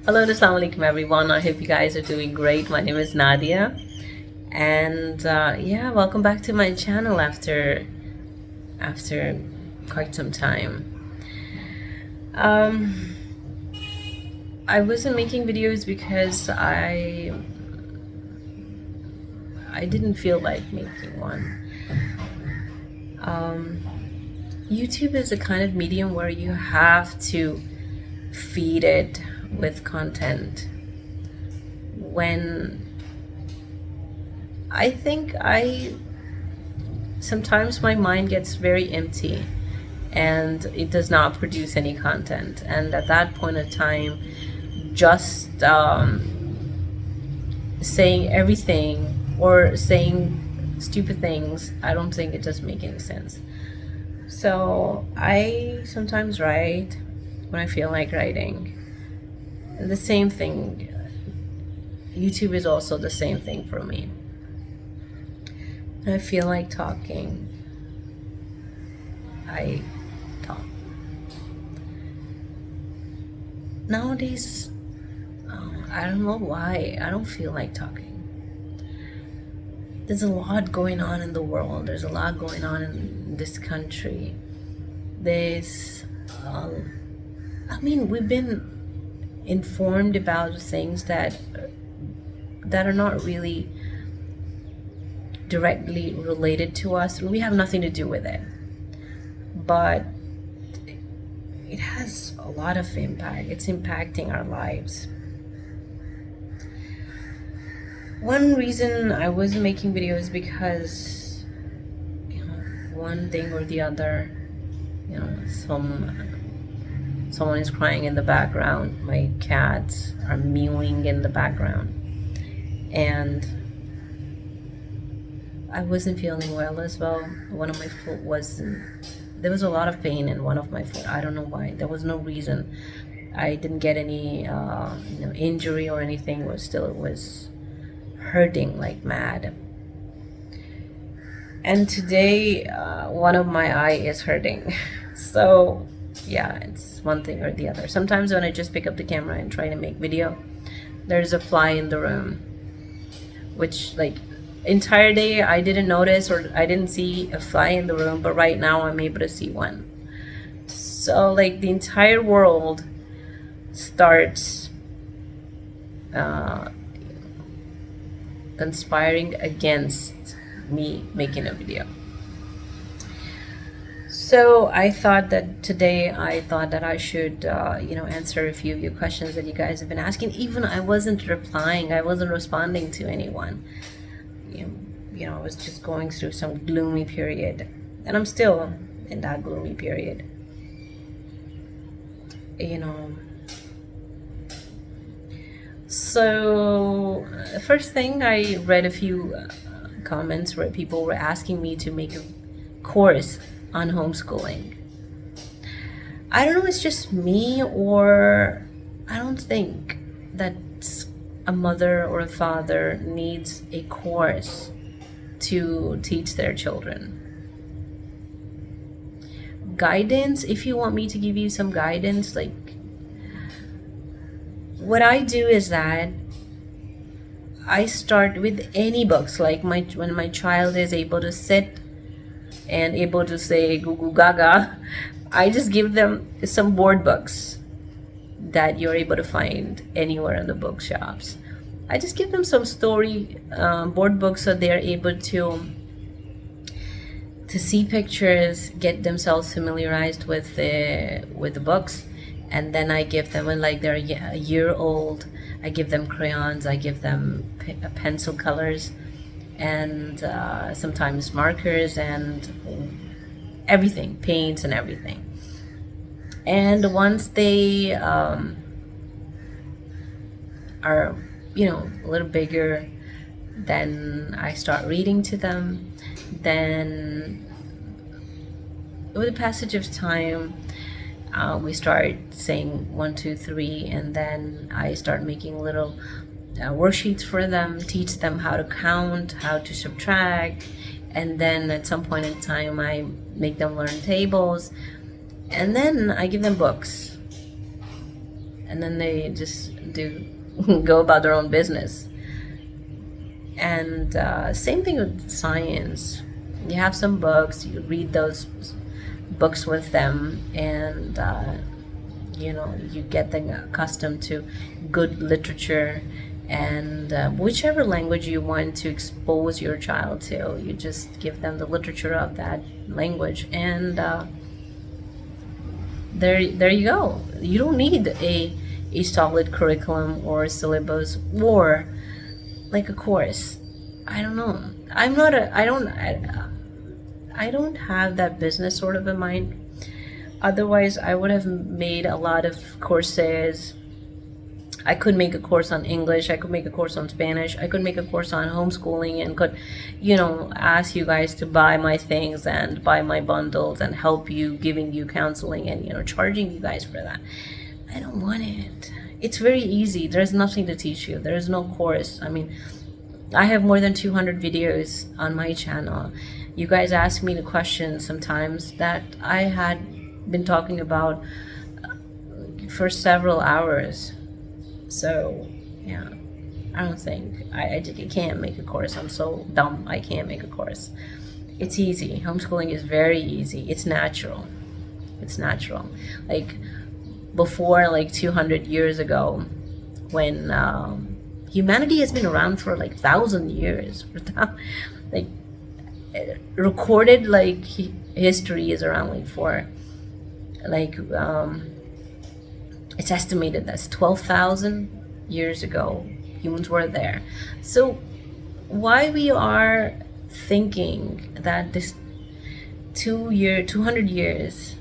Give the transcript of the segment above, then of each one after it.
Hello, assalamu alaikum everyone. I hope you guys are doing great. My name is Nadia, and yeah, welcome back to my channel after quite some time. Um, I wasn't making videos because I didn't feel like making one. YouTube is a kind of medium where you have to feed it with content. When I think sometimes my mind gets very empty and it does not produce any content, and at that point of time, just saying everything or saying stupid things, I don't think it does make any sense. So I sometimes write when I feel like writing. And the same thing, YouTube is also the same thing for me. When I feel like talking, I talk. Nowadays, I don't know why, I don't feel like talking. There's a lot going on in the world. There's a lot going on in this country. There's, we've been informed about things that are not really directly related to us. We have nothing to do with it, but it has a lot of impact. It's impacting our lives. One reason I wasn't making videos because, one thing or the other, someone is crying in the background. My cats are mewing in the background, and I wasn't feeling well as well. One of my foot there was a lot of pain in one of my foot. I don't know why. There was no reason. I didn't get any injury or anything. It was hurting like mad. And today one of my eye is hurting. So yeah, it's one thing or the other. Sometimes when I just pick up the camera and try to make video, there's a fly in the room, which like entire day I didn't notice or I didn't see a fly in the room, but right now I'm able to see one. So like the entire world starts conspiring against me making a video. So I thought that today I should answer a few of your questions that you guys have been asking. Even I wasn't replying, I wasn't responding to anyone. I was just going through some gloomy period, and I'm still in that gloomy period. So first thing, I read a few comments where people were asking me to make a course on homeschooling. I don't know, it's just me, or I don't think that a mother or a father needs a course to teach their children. Guidance, if you want me to give you some guidance, like what I do is that I start with any books. Like when my child is able to sit and able to say goo goo gaga, I just give them some board books that you're able to find anywhere in the bookshops. I just give them some story board books so they're able to see pictures, get themselves familiarized with the books. And then I give them, when like they're a year old, I give them crayons, I give them pencil colors, and sometimes markers and everything, paints and everything. And once they are a little bigger, then I start reading to them. Then with the passage of time, we start saying 1, 2, 3, and then I start making little worksheets for them, teach them how to count, how to subtract, and then at some point in time I make them learn tables, and then I give them books. and then they just do go about their own business. And same thing with science. You have some books, you read those books with them, and you get them accustomed to good literature, and whichever language you want to expose your child to, you just give them the literature of that language, and there you go. You don't need a solid curriculum or syllabus or like a course. I don't know. I'm not a. I don't have that business sort of in mind. Otherwise, I would have made a lot of courses. I could make a course on English. I could make a course on Spanish. I could make a course on homeschooling, and could, ask you guys to buy my things and buy my bundles and help you, giving you counseling and, charging you guys for that. I don't want it. It's very easy. There's nothing to teach you. There's no course. I mean, I have more than 200 videos on my channel. You guys ask me the questions sometimes that I had been talking about for several hours. So, yeah, I don't think I can't make a course. I'm so dumb. I can't make a course. It's easy. Homeschooling is very easy. It's natural. It's natural. Like before, like 200 years ago, when humanity has been around for like 1,000 years. Like recorded like history is around like for like it's estimated that's 12,000 years ago humans were there. So why we are thinking that this 200 years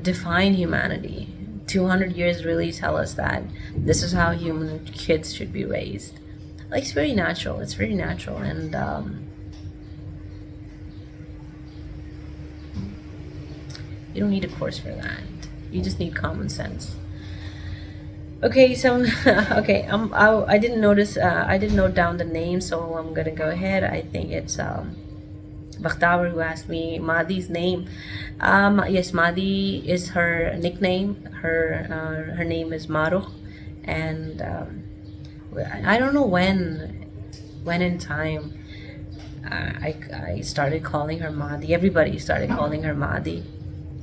define humanity, 200 years really tell us that this is how human kids should be raised. Like it's very natural. It's very natural, and you don't need a course for that. You just need common sense. Okay, so okay, I didn't notice. I didn't note down the name, so I'm gonna go ahead. I think it's Bakhtawer who asked me Madi's name. Yes, Madi is her nickname. Her name is Marukh, and I don't know when in time I started calling her Madi. Everybody started calling her Madi,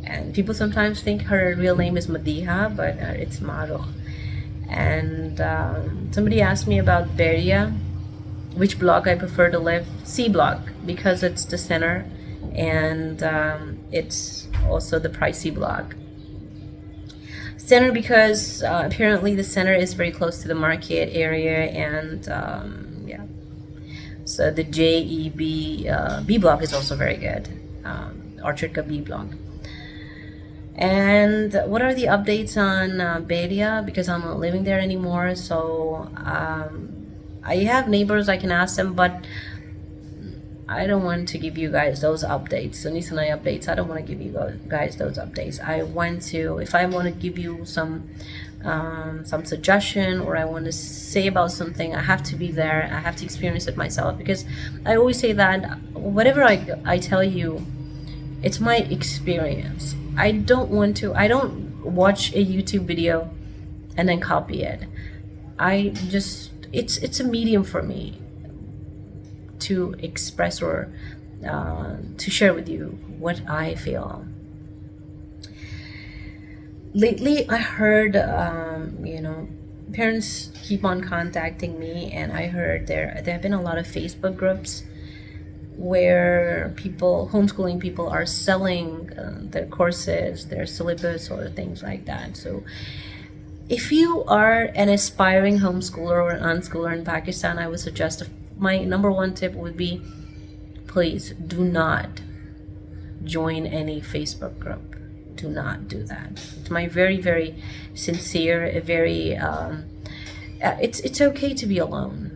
and people sometimes think her real name is Madiha, but it's Marukh. And somebody asked me about Beria, which block I prefer to live. C block, because it's the center, and it's also the pricey block. Center because apparently the center is very close to the market area, and yeah. So the JEB B block is also very good. Orchard Ka B block. And what are the updates on Beria? Because I'm not living there anymore, so I have neighbors, I can ask them, but I don't want to give you guys those updates. So Nisanai updates, I don't want to give you guys those updates. I want to, if I want to give you some suggestion, or I want to say about something, I have to be there. I have to experience it myself, because I always say that whatever I tell you, it's my experience. I don't watch a YouTube video and then copy it. It's a medium for me to express, or to share with you what I feel. Lately, I heard, parents keep on contacting me, and I heard there have been a lot of Facebook groups where homeschooling people are selling their courses, their syllabus, or things like that. So if you are an aspiring homeschooler or an unschooler in Pakistan, I would suggest my number one tip would be, please do not join any Facebook group. Do not do that. It's my very, very sincere, very it's okay to be alone,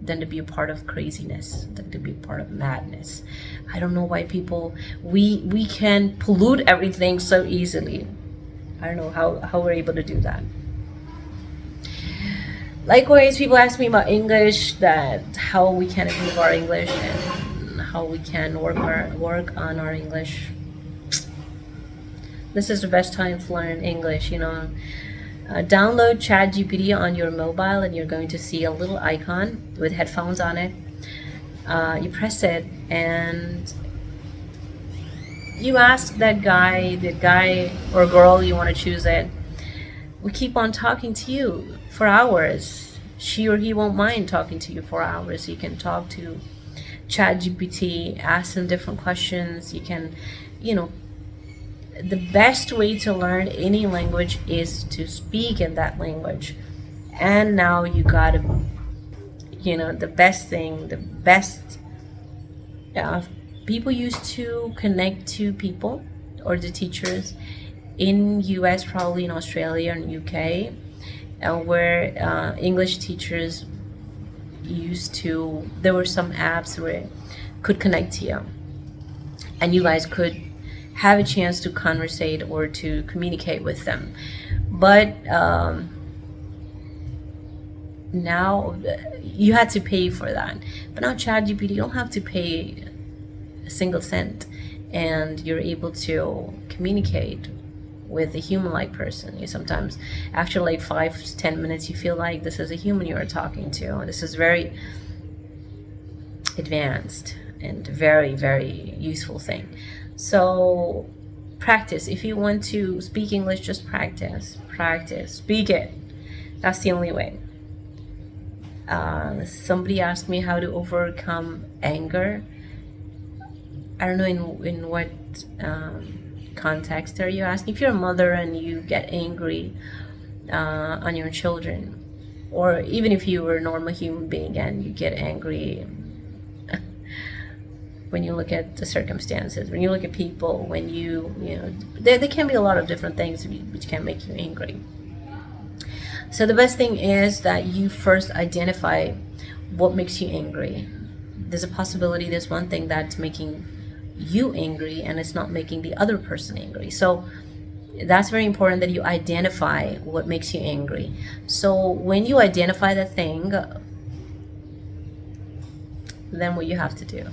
than to be a part of craziness, than to be a part of madness. I don't know why people, we can pollute everything so easily. I don't know how we're able to do that. Likewise, people ask me about English, that how we can improve our English and how we can work on our English. This is the best time to learn English, you know. Download ChatGPT on your mobile, and you're going to see a little icon with headphones on it. You press it, and you ask that guy, the guy or girl you want to choose it, will keep on talking to you for hours. She or he won't mind talking to you for hours. You can talk to ChatGPT, ask them different questions. You can, you know, the best way to learn any language is to speak in that language. And now you gotta, you know, the best thing, the best, people used to connect to people or the teachers in US, probably in Australia and UK, where English teachers used to, there were some apps where could connect to you, and you guys could have a chance to conversate or to communicate with them. But now you had to pay for that. But now ChatGPT, you don't have to pay a single cent, and you're able to communicate with a human-like person. You sometimes, after like 5-10 minutes, you feel like this is a human you are talking to. This is very advanced and very, very useful thing. So practice. If you want to speak English, just practice. Speak it. That's the only way. Somebody asked me how to overcome anger. I don't know in what context are you asking. If you're a mother and you get angry on your children, or even if you were a normal human being and you get angry when you look at the circumstances, when you look at people, when you know, there can be a lot of different things which can make you angry. So the best thing is that you first identify what makes you angry. There's a possibility there's one thing that's making you angry and it's not making the other person angry. So that's very important that you identify what makes you angry. So when you identify the thing, then what you have to do,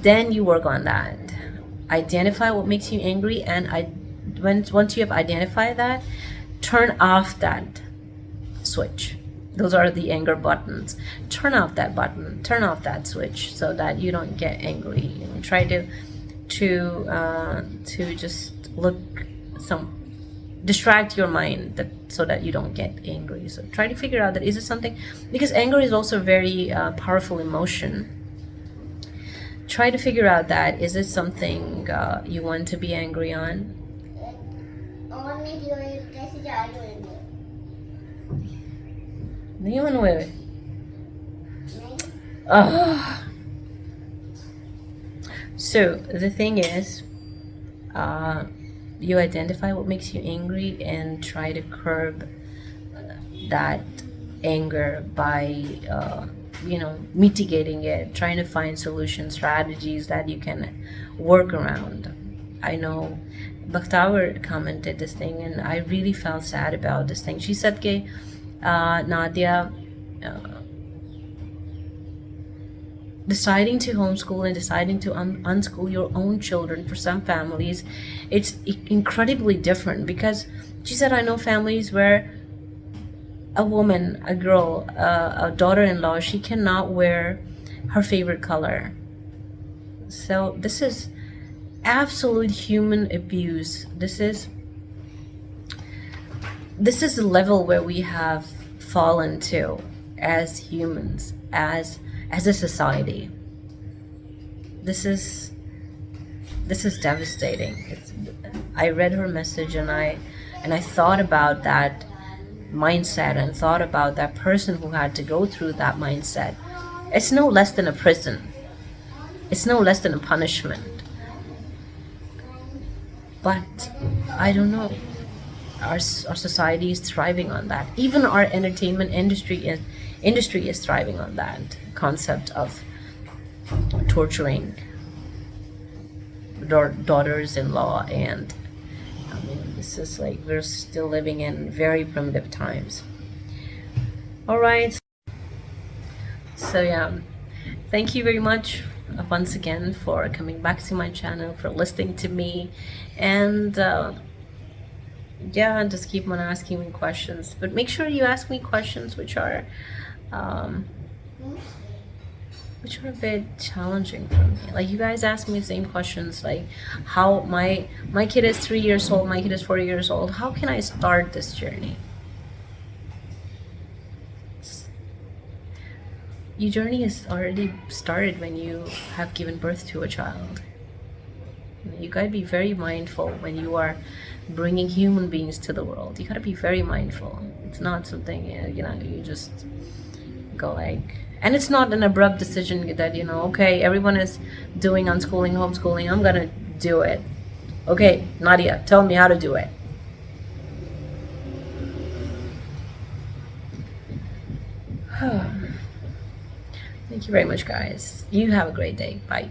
then you work on that. Identify what makes you angry, and once you have identified that, turn off that switch. Those are the anger buttons. Turn off that button, turn off that switch, so that you don't get angry. You know, try to just distract your mind so that you don't get angry. So try to figure out that is it something, because anger is also a very powerful emotion. Try to figure out that is it something you want to be angry on. नहीं मन हुए So the thing is, you identify what makes you angry and try to curb that anger by mitigating it, trying to find solution strategies that you can work around. I know Bakhtawer commented this thing, and I really felt sad about this thing. She said that Nadia, deciding to homeschool and deciding to unschool your own children, for some families it's incredibly different, because she said, I know families where a woman, a girl, a daughter-in-law, she cannot wear her favorite color. So this is absolute human abuse. This is the level where we have fallen to as humans, as a society. This is devastating. I read her message, and I thought about that mindset and thought about that person who had to go through that mindset. It's no less than a prison. It's no less than a punishment. But I don't know. Our society is thriving on that. Even our entertainment industry is thriving on that concept of torturing daughters-in-law. And I mean, this is like, we're still living in very primitive times. All right. So yeah, thank you very much once again for coming back to my channel, for listening to me, and yeah, just keep on asking me questions. But make sure you ask me questions um, which are a bit challenging for me. Like you guys ask me the same questions, like how my kid is 3 years old, my kid is 4 years old. How can I start this journey? Your journey is already started when you have given birth to a child. You gotta be very mindful when you are bringing human beings to the world. You gotta be very mindful. It's not something you just go like, and it's not an abrupt decision that okay, everyone is doing unschooling, homeschooling, I'm gonna do it. Okay, Nadia, tell me how to do it. Thank you very much, guys. You have a great day. Bye.